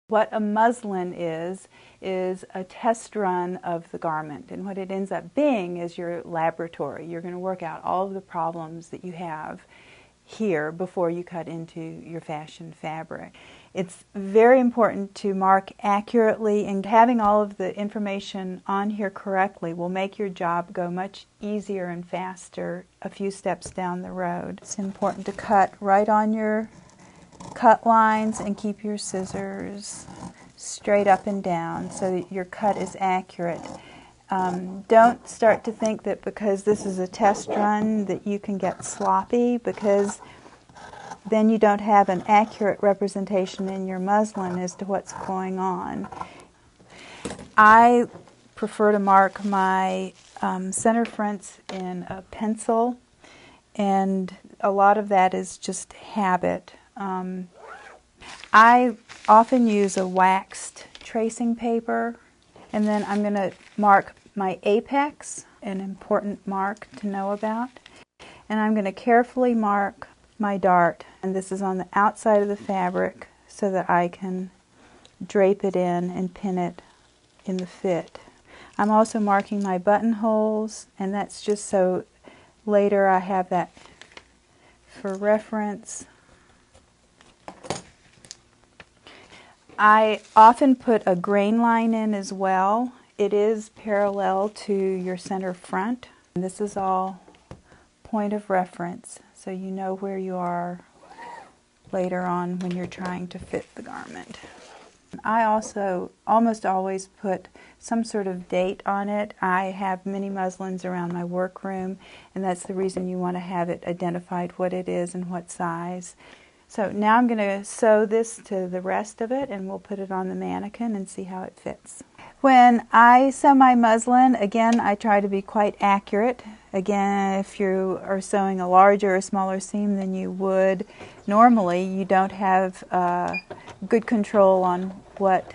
What a muslin is a test run of the garment, and what it ends up being is your laboratory. You're going to work out all of the problems that you have here before you cut into your fashion fabric. It's very important to mark accurately, and having all of the information on here correctly will make your job go much easier and faster a few steps down the road. It's important to cut right on your cut lines and keep your scissors straight up and down so that your cut is accurate. Don't start to think that because this is a test run that you can get sloppy, because then you don't have an accurate representation in your muslin as to what's going on. I prefer to mark my center fronts in a pencil, and a lot of that is just habit. I often use a waxed tracing paper, and then I'm going to mark my apex, an important mark to know about, and I'm going to carefully mark my dart, and this is on the outside of the fabric so that I can drape it in and pin it in the fit. I'm also marking my buttonholes, and that's just so later I have that for reference. I often put a grain line in as well. It is parallel to your center front. And this is all point of reference, so you know where you are later on when you're trying to fit the garment. I also almost always put some sort of date on it. I have many muslins around my workroom, and that's the reason you want to have it identified what it is and what size. So now I'm going to sew this to the rest of it, and we'll put it on the mannequin and see how it fits. When I sew my muslin, again, I try to be quite accurate. Again, if you are sewing a larger or smaller seam than you would normally, you don't have good control on what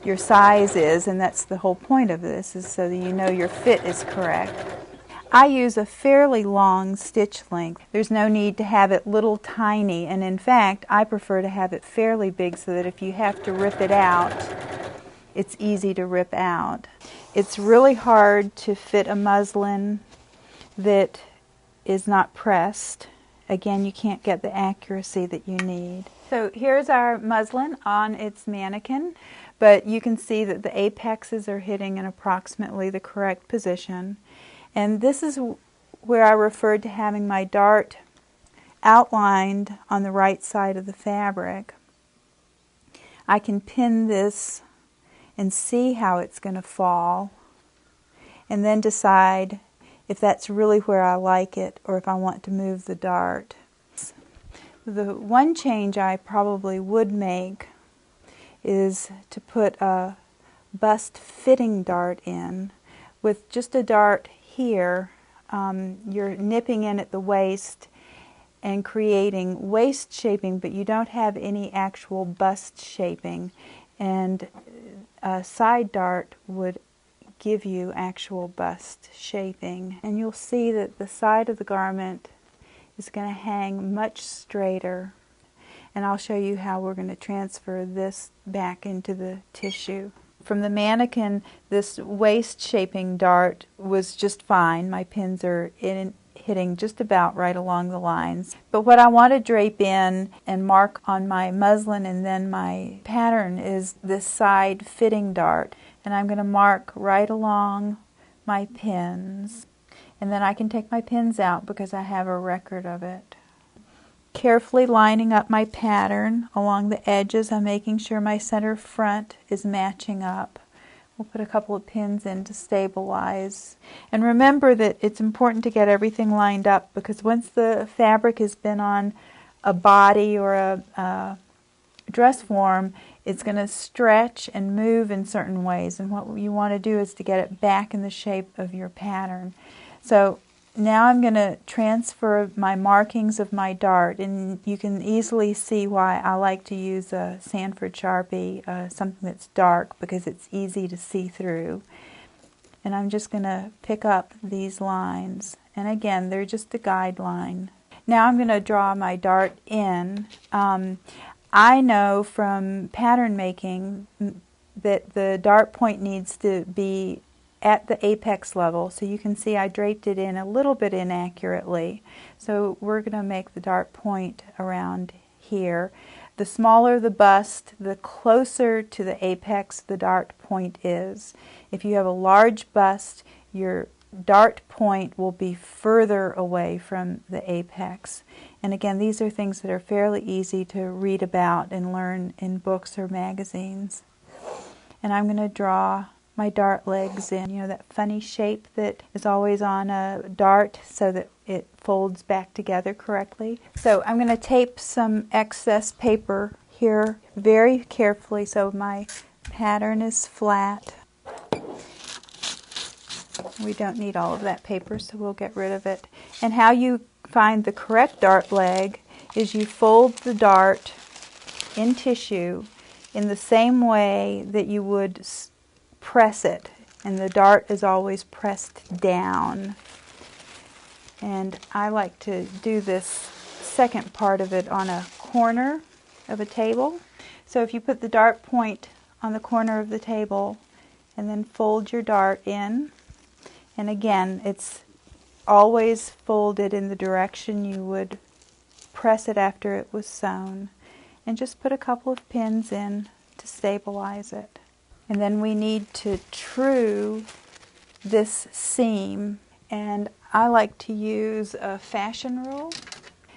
your size is, and that's the whole point of this, is so that you know your fit is correct. I use a fairly long stitch length. There's no need to have it little tiny, and in fact, I prefer to have it fairly big so that if you have to rip it out, it's easy to rip out. It's really hard to fit a muslin that is not pressed. Again, you can't get the accuracy that you need. So here's our muslin on its mannequin, but you can see that the apexes are hitting in approximately the correct position. And this is where I referred to having my dart outlined on the right side of the fabric. I can pin this and see how it's going to fall, and then decide if that's really where I like it or if I want to move the dart. The one change I probably would make is to put a bust fitting dart in. With just a dart here, you're nipping in at the waist and creating waist shaping, but you don't have any actual bust shaping, and a side dart would give you actual bust shaping. And you'll see that the side of the garment is going to hang much straighter, and I'll show you how we're going to transfer this back into the tissue. From the mannequin, this waist shaping dart was just fine. My pins are hitting just about right along the lines. But what I want to drape in and mark on my muslin and then my pattern is this side fitting dart. And I'm going to mark right along my pins. And then I can take my pins out because I have a record of it. Carefully lining up my pattern along the edges. I'm making sure my center front is matching up. We'll put a couple of pins in to stabilize. And remember that it's important to get everything lined up, because once the fabric has been on a body or a dress form, it's going to stretch and move in certain ways. And what you want to do is to get it back in the shape of your pattern. So now I'm going to transfer my markings of my dart, and you can easily see why I like to use a Sanford Sharpie, something that's dark, because it's easy to see through. And I'm just going to pick up these lines, and again, they're just a guideline. Now I'm going to draw my dart in. I know from pattern making that the dart point needs to be at the apex level. So you can see I draped it in a little bit inaccurately. So we're going to make the dart point around here. The smaller the bust, the closer to the apex the dart point is. If you have a large bust, your dart point will be further away from the apex. And again, these are things that are fairly easy to read about and learn in books or magazines. And I'm going to draw my dart legs in, you know, that funny shape that is always on a dart so that it folds back together correctly. So I'm going to tape some excess paper here very carefully so my pattern is flat. We don't need all of that paper, so we'll get rid of it. And how you find the correct dart leg is you fold the dart in tissue in the same way that you would press it, and the dart is always pressed down. And I like to do this second part of it on a corner of a table. So if you put the dart point on the corner of the table and then fold your dart in, and again it's always folded in the direction you would press it after it was sewn, and just put a couple of pins in to stabilize it. And then we need to true this seam, and I like to use a fashion rule.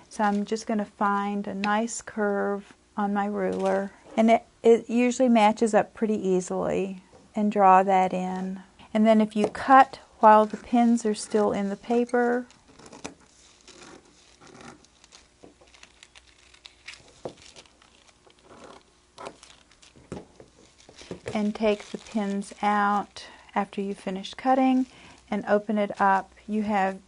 So I'm just going to find a nice curve on my ruler, and it usually matches up pretty easily, and draw that in. And then if you cut while the pins are still in the paper, and take the pins out after you've finished cutting and open it up, you have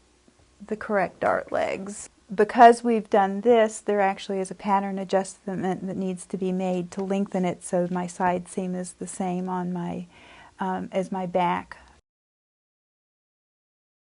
the correct dart legs. Because we've done this, there actually is a pattern adjustment that needs to be made to lengthen it so my side seam is the same on my as my back